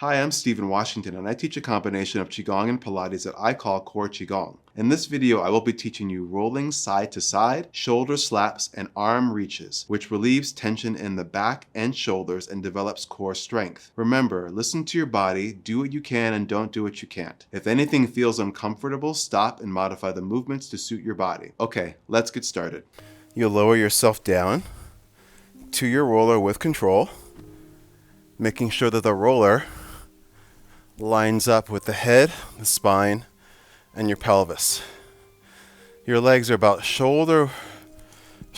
Hi, I'm Stephen Washington, and I teach a combination of Qigong and Pilates that I call Core Qigong. In this video, I will be teaching you rolling side to side, shoulder slaps, and arm reaches, which relieves tension in the back and shoulders and develops core strength. Remember, listen to your body, do what you can and don't do what you can't. If anything feels uncomfortable, stop and modify the movements to suit your body. Okay, let's get started. You'll lower yourself down to your roller with control, making sure that the roller lines up with the head, the spine, and your pelvis. Your legs are about shoulder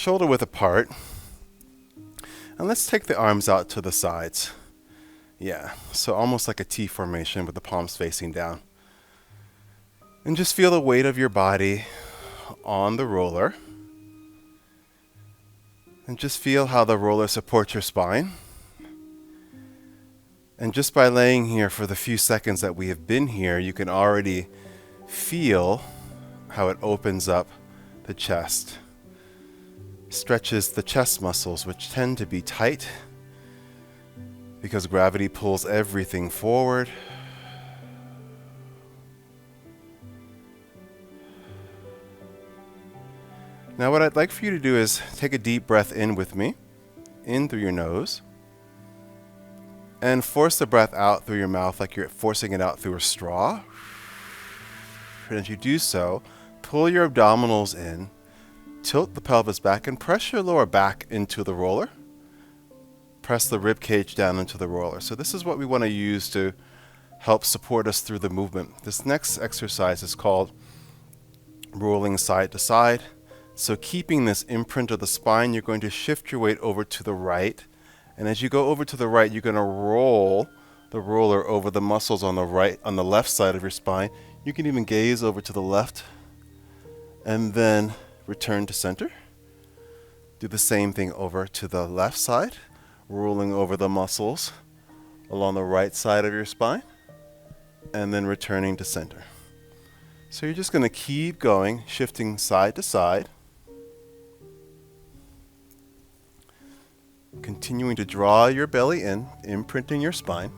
width apart. And let's take the arms out to the sides. Yeah, so almost like a T formation with the palms facing down. And just feel the weight of your body on the roller. And just feel how the roller supports your spine. And just by laying here for the few seconds that we have been here, you can already feel how it opens up the chest. Stretches the chest muscles, which tend to be tight because gravity pulls everything forward. Now what I'd like for you to do is take a deep breath in with me, in through your nose. And force the breath out through your mouth like you're forcing it out through a straw. And as you do so, pull your abdominals in, tilt the pelvis back, and press your lower back into the roller. Press the rib cage down into the roller. So this is what we want to use to help support us through the movement. This next exercise is called rolling side to side. So keeping this imprint of the spine, you're going to shift your weight over to the right. And as you go over to the right, you're going to roll the roller over the muscles on the left side of your spine. You can even gaze over to the left and then return to center. Do the same thing over to the left side, rolling over the muscles along the right side of your spine and then returning to center. So you're just going to keep going, shifting side to side. Continuing to draw your belly in, imprinting your spine.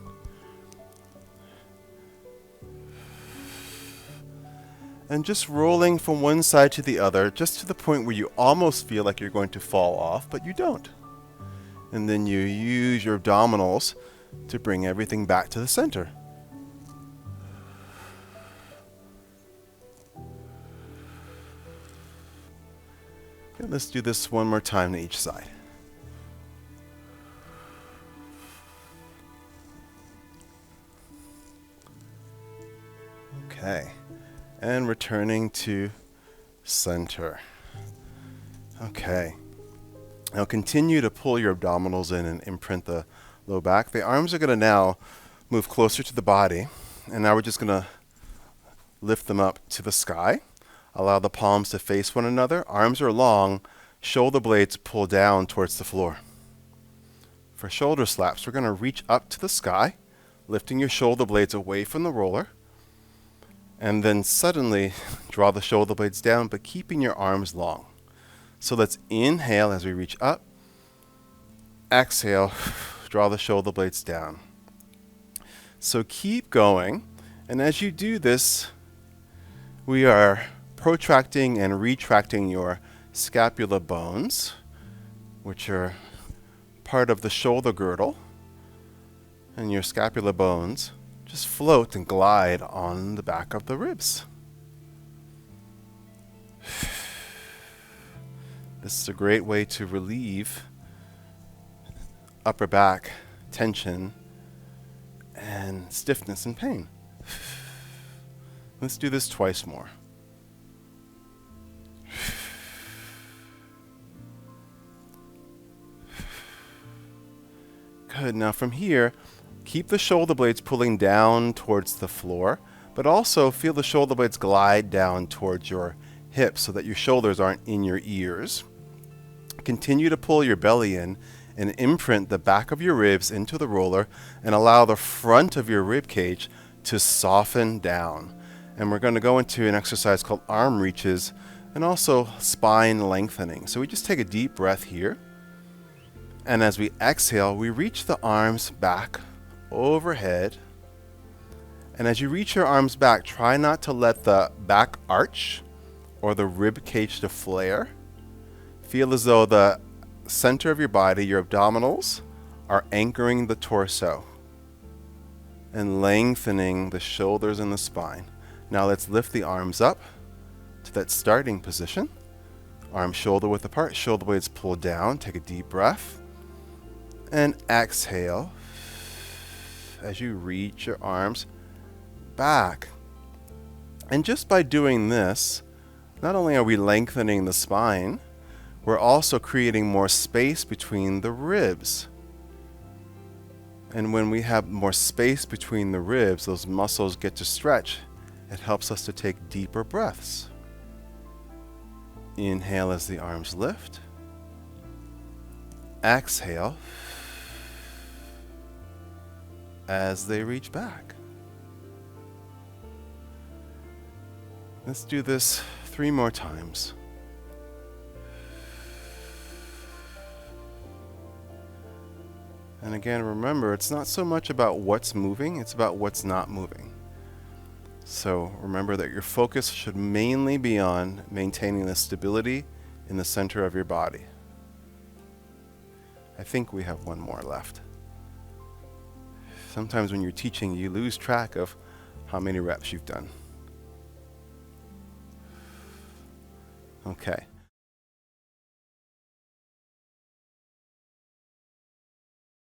And just rolling from one side to the other, just to the point where you almost feel like you're going to fall off, but you don't. And then you use your abdominals to bring everything back to the center. Okay, let's do this one more time to each side. Okay, and returning to center. Okay, now continue to pull your abdominals in and imprint the low back. The arms are going to now move closer to the body, and now we're just going to lift them up to the sky. Allow the palms to face one another. Arms are long, shoulder blades pull down towards the floor. For shoulder slaps, we're going to reach up to the sky, lifting your shoulder blades away from the roller. And then suddenly draw the shoulder blades down, but keeping your arms long. So let's inhale as we reach up. Exhale, draw the shoulder blades down. So keep going. And as you do this, we are protracting and retracting your scapula bones, which are part of the shoulder girdle. And your scapula bones just float and glide on the back of the ribs. This is a great way to relieve upper back tension and stiffness and pain. Let's do this twice more. Good. Now from here, keep the shoulder blades pulling down towards the floor, but also feel the shoulder blades glide down towards your hips so that your shoulders aren't in your ears. Continue to pull your belly in and imprint the back of your ribs into the roller and allow the front of your rib cage to soften down. And we're going to go into an exercise called arm reaches and also spine lengthening. So we just take a deep breath here. And as we exhale, we reach the arms back overhead And as you reach your arms back, try not to let the back arch or the rib cage to flare. Feel as though the center of your body, your abdominals, are anchoring the torso and lengthening the shoulders and the spine. Now let's lift the arms up to that starting position. Arms shoulder width apart, shoulder blades pull down. Take a deep breath and exhale as you reach your arms back. And just by doing this, not only are we lengthening the spine, we're also creating more space between the ribs. And when we have more space between the ribs, those muscles get to stretch. It helps us to take deeper breaths. Inhale as the arms lift. Exhale as they reach back. Let's do this 3 more times. And again, remember, it's not so much about what's moving, it's about what's not moving. So remember that your focus should mainly be on maintaining the stability in the center of your body. I think we have 1 more left. Sometimes when you're teaching, you lose track of how many reps you've done. Okay.